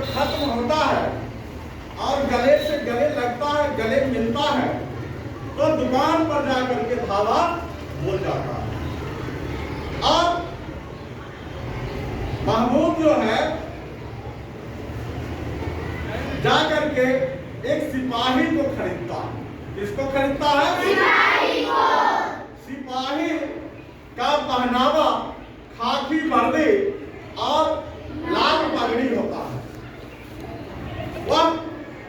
जब खत्म होता है और गले से गले लगता है, गले मिलता है, तो दुकान पर जाकर के धावा बोल जाता है। और महमूद जो है जाकर के एक सिपाही को खरीदता है। किसको खरीदता है? सिपाही को। सिपाही का पहनावा खाकी वर्दी और लाल पगड़ी होता है। वह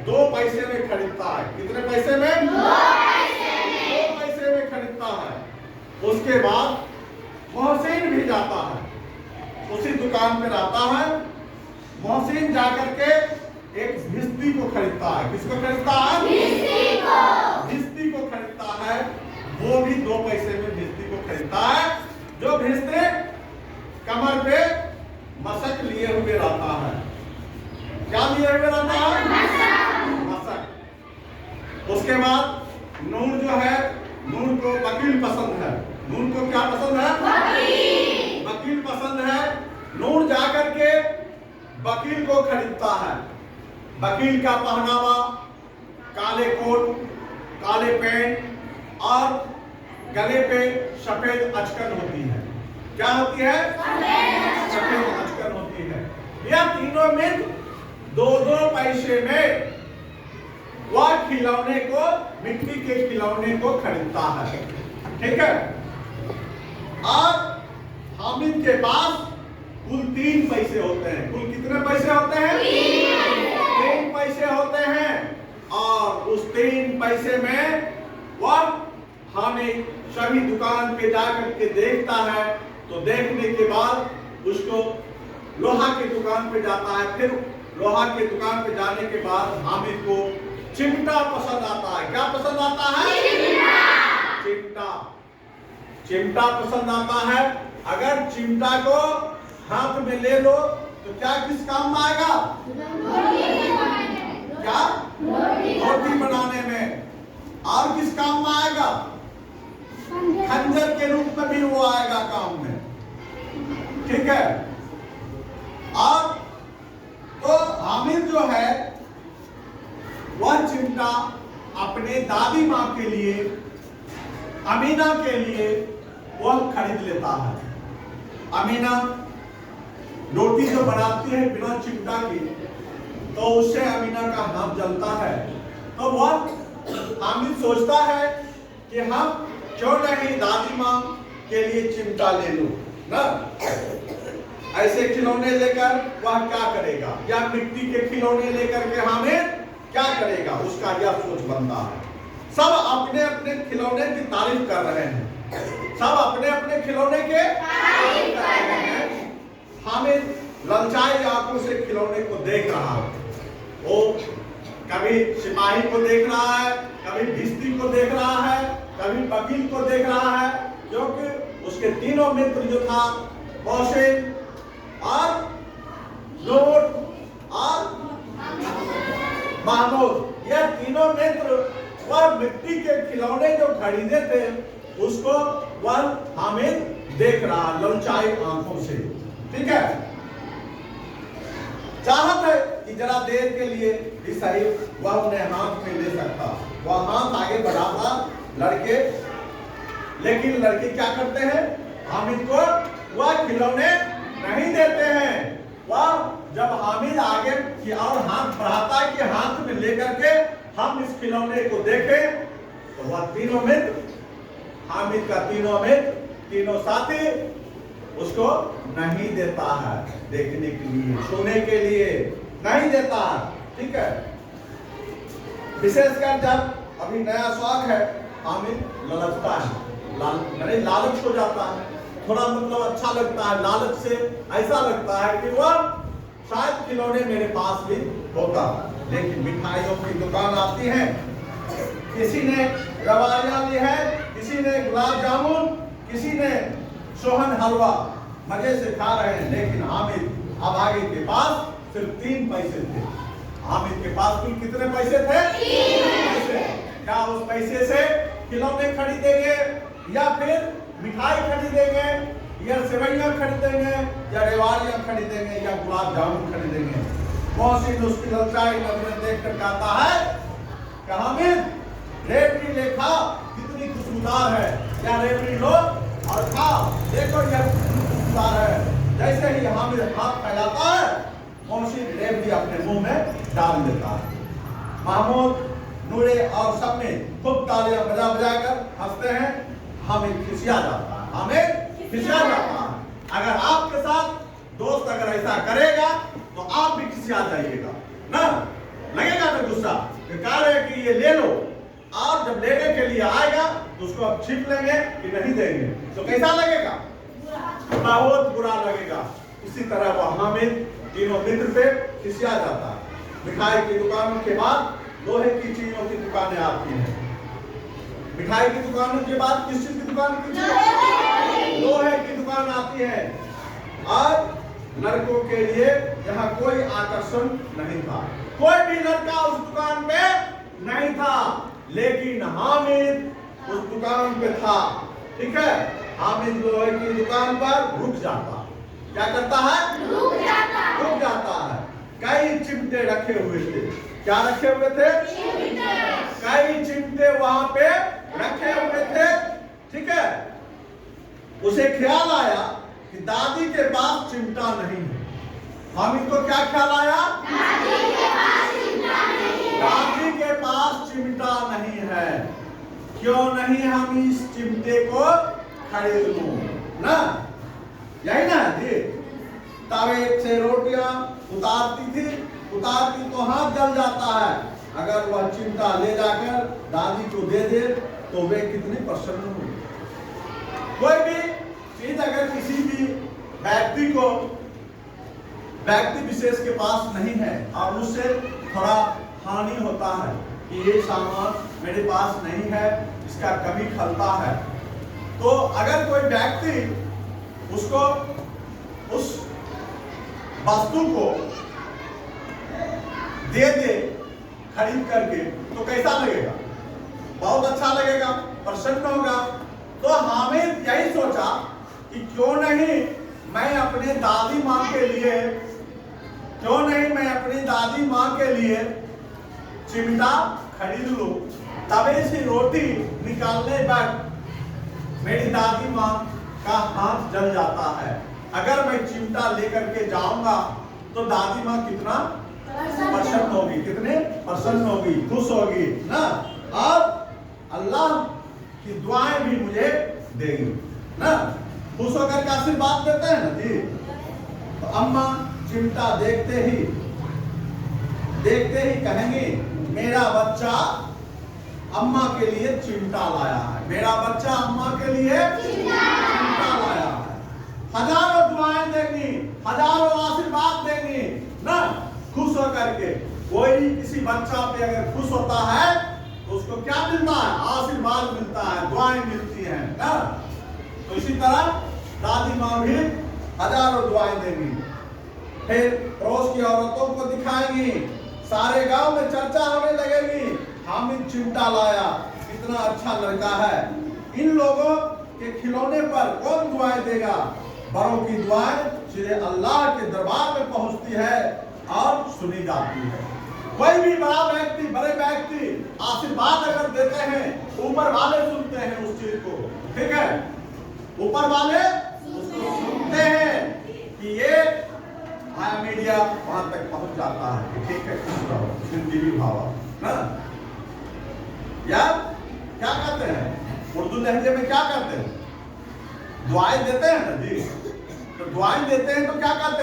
2 पैसे में खरीदता है। कितने पैसे में? 2 पैसे में खरीदता है। उसके बाद मोहसिन भी जाता है, उसी दुकान पर आता है। मोहसिन जाकर के एक भिस्ती को खरीदता है। किसको खरीदता है? भिस्ती को। भिस्ती को खरीदता है। वो भी 2 पैसे में भिस्ती को खरीदता है, जो भिस्ती कमर पे मशक लिए हुए रहता है। क्या लिए हुए रहता है? मशक। उसके बाद नून जो है, नून को वकील पसंद है। नून को क्या पसंद है? वकील। वकील पसंद है। नून जाकर के वकील को खरीदता है। वकील का पहनावा काले कोट, काले पैंट और गले पे सफेद अचकन होती है। क्या होती है? सफेद अचकन होती है। यह तीनों मिल 2-2 पैसे में वह खिलौने को, मिट्टी के खिलौने को खरीदता है। ठीक है। और हामिद के पास कुल 3 पैसे होते हैं। कुल कितने पैसे होते हैं? 3 पैसे होते हैं। और उस 3 पैसे में वह हामिद सभी दुकान पे जाकर के देखता है। तो देखने के बाद उसको लोहा की दुकान पे जाता है। फिर लोहा की दुकान पे जाने के बाद हामिद को चिमटा पसंद आता है। क्या पसंद आता है? चिमटा। चिमटा पसंद आता है। अगर चिमटा को हाथ में ले लो तो क्या किस काम में आएगा? क्या? रोटी बनाने में। और किस काम में आएगा? खंजर के रूप में भी वो आएगा काम में। ठीक है। और तो हामिद जो है वह चिमटा अपने दादी माँ के लिए, अमीना के लिए वह खरीद लेता है। अमीना रोटी जो बनाती है बिना चिमटा की, तो उससे अमीना का हाथ जलता है। तो वह हामिद सोचता है कि हम क्यों नहीं दादी माँ के लिए चिमटा ले लूं ना। ऐसे खिलौने लेकर वह क्या करेगा, या मिट्टी के खिलौने लेकर के हामिद क्या करेगा, उसका यह सोच बनता है। सब अपने अपने खिलौने की तारीफ कर रहे हैं। सब अपने अपने खिलौने के तारीफ कर रहे हैं। हामिद ललचाई आंखों से खिलौने को देख रहा है। वो कभी सिपाही को देख रहा है, कभी भिस्ती को देख रहा है, कभी वकील को देख रहा है, क्योंकि उसके तीनों मित्र जो था, मोहसिन और नूर और महमूद, यह तीनों मित्र वह मिट्टी के खिलौने जो खरीदे थे उसको वह हामिद देख रहा ललचाई आंखों से। ठीक है। चाहत है कि जरा देर के लिए भी सही वह उन्हें हाथ में ले सकता, वह हाथ आगे बढ़ाता लड़के, लेकिन लड़के क्या करते हैं? हामिद को वह खिलौने नहीं देते हैं। वह जब हामिद आगे की और हाथ बढ़ाता है कि हाथ में लेकर के हम इस खिलौने को देखें, तो वह तीनों मित्र, हामिद का तीनों मित्र, तीनों साथी उसको नहीं देता है देखने के लिए, छूने के लिए नहीं देता है। ठीक है। विशेषकर जब अभी नया शौक है, हामिद ललचता है, लालच हो जाता है, थोड़ा मतलब अच्छा लगता है। लालच से ऐसा लगता है कि वह शायद खिलौने मेरे पास भी होता। लेकिन मिठाइयों की दुकान आती है, किसी ने रवाया ली है, किसी ने गुलाब जामुन, किसी ने सोहन हलवा, मजे से खा रहे हैं। लेकिन हामिद अभागे के पास सिर्फ 3 पैसे थे। हामिद के पास कुल कितने पैसे थे? 3 पैसे। क्या उस पैसे से खिलौने खरीदेंगे, या फिर मिठाई खरीदेंगे, या सेवइयां खरीदेंगे, या रेवाड़ियां खरीदेंगे, या गुलाब जामुन खरीदेंगे? मोहसिन उसकी ललचाई नजरें देखकर कहता है कि हामिद रेवड़ी लेखा कितनी खुशबूदार है, या रेवड़ी लो और खाओ, देखो यह खुशबूदार है। जैसे ही हामिद हाथ फैलाता है, मोहसिन रेवड़ी अपने मुंह में डाल देता है। महमूद, नूरे और सब में खूब तालियां बजा बजा कर हंसते हैं। हामिद खिसिया जाता है, हामिद खिसिया जाता है। अगर आपके साथ दोस्त अगर ऐसा करेगा तो आप भी खिसिया जाइएगा ना, लगेगा ना गुस्सा कि कह रहे कि ये ले लो, और जब लेने के लिए आएगा तो उसको आप छीप लेंगे कि नहीं देंगे, तो कैसा लगेगा? बहुत बुरा लगेगा। इसी तरह वह हामिद तीनों मित्र पे खिसिया जाता है। मिठाई की दुकानों के बाद लोहे की चीजों की दुकानें आती हैं। मिठाई की दुकानों के बाद किस चीज की दुकान की? लोहे की दुकान आती है। आज लड़कों के लिए यहाँ कोई आकर्षण नहीं था, कोई भी लड़का उस दुकान पे नहीं था, लेकिन हामिद उस दुकान पे था। ठीक है, हामिद लोहे की दुकान पर रुक जाता। क्या करता है? रुक जाता है। कई चिमटे रखे हुए थे। क्या रखे हुए थे? कई चिमटे वहां पे रखे हुए थे। ठीक है, उसे ख्याल आया कि दादी के पास चिमटा नहीं है। हामिद को क्या ख्याल आया? दादी के पास चिमटा नहीं है। क्यों नहीं हम इस चिमटे को खरीद लूं ना, यही ना जी। तवे से रोटियां उतारती तो हाथ जल जाता है। अगर वह चिमटा ले जाकर दादी को दे दे तो वे कितनी प्रसन्न होंगे। कोई भी चीज अगर किसी भी व्यक्ति विशेष के पास नहीं है और उससे थोड़ा हानि होता है कि ये सामान मेरे पास नहीं है, इसका कमी खलता है, तो अगर कोई व्यक्ति उसको उस वस्तु को दे दे खरीद करके तो कैसा लगेगा? बहुत अच्छा लगेगा, प्रसन्न होगा। तो हामिद यही सोचा कि क्यों नहीं मैं अपने दादी माँ के लिए चिमटा खरीद लूं। तवे से रोटी निकालने पर मेरी दादी माँ का हाथ जल जाता है। अगर मैं चिमटा लेकर के जाऊंगा तो दादी माँ कितना प्रसन्न होगी, कितने प्रसन्न होगी, खुश होगी ना, और अल्लाह की दुआएं भी मुझे देगी ना, खुश होकर के आशीर्वाद देते हैं ना जी। तो अम्मा चिमटा देखते ही कहेंगे मेरा बच्चा अम्मा के लिए चिमटा लाया है, मेरा बच्चा अम्मा के लिए चिमटा लाया है। हजारों दुआएं देंगी, हजारों आशीर्वाद देंगी ना, खुश होकर के। कोई किसी बच्चा पे अगर खुश होता है तो उसको क्या मिलता है? आशीर्वाद मिलता है, दुआएं मिलती हैं ना। तो इसी तरह दादी माँ भी हजारों दुआएं देंगी। फिर पड़ोस की औरतों को दिखाएंगी, सारे गांव में चर्चा होने लगेगी, हामिद चिमटा लाया, कितना अच्छा लड़का है। इन लोगों के खिलौने पर कौन दुआएं देगा? बड़ों की दुआएं सीधे अल्लाह के दरबार में पहुंचती है और सुनी जाती है। कोई भी बड़े व्यक्ति आशीर्वाद अगर देते हैं, ऊपर वाले सुनते हैं उस चीज को। ठीक है, ऊपर वाले उसको सुनते हैं कि ये आया मीडिया वहां तक पहुंच जाता है। ठीक है, खुश रहो, जिंदगी भावा ना। या क्या कहते हैं उर्दू लहजे में, क्या कहते हैं? दुआएं देते हैं ना जी। तो दुआएं देते हैं तो क्या कहते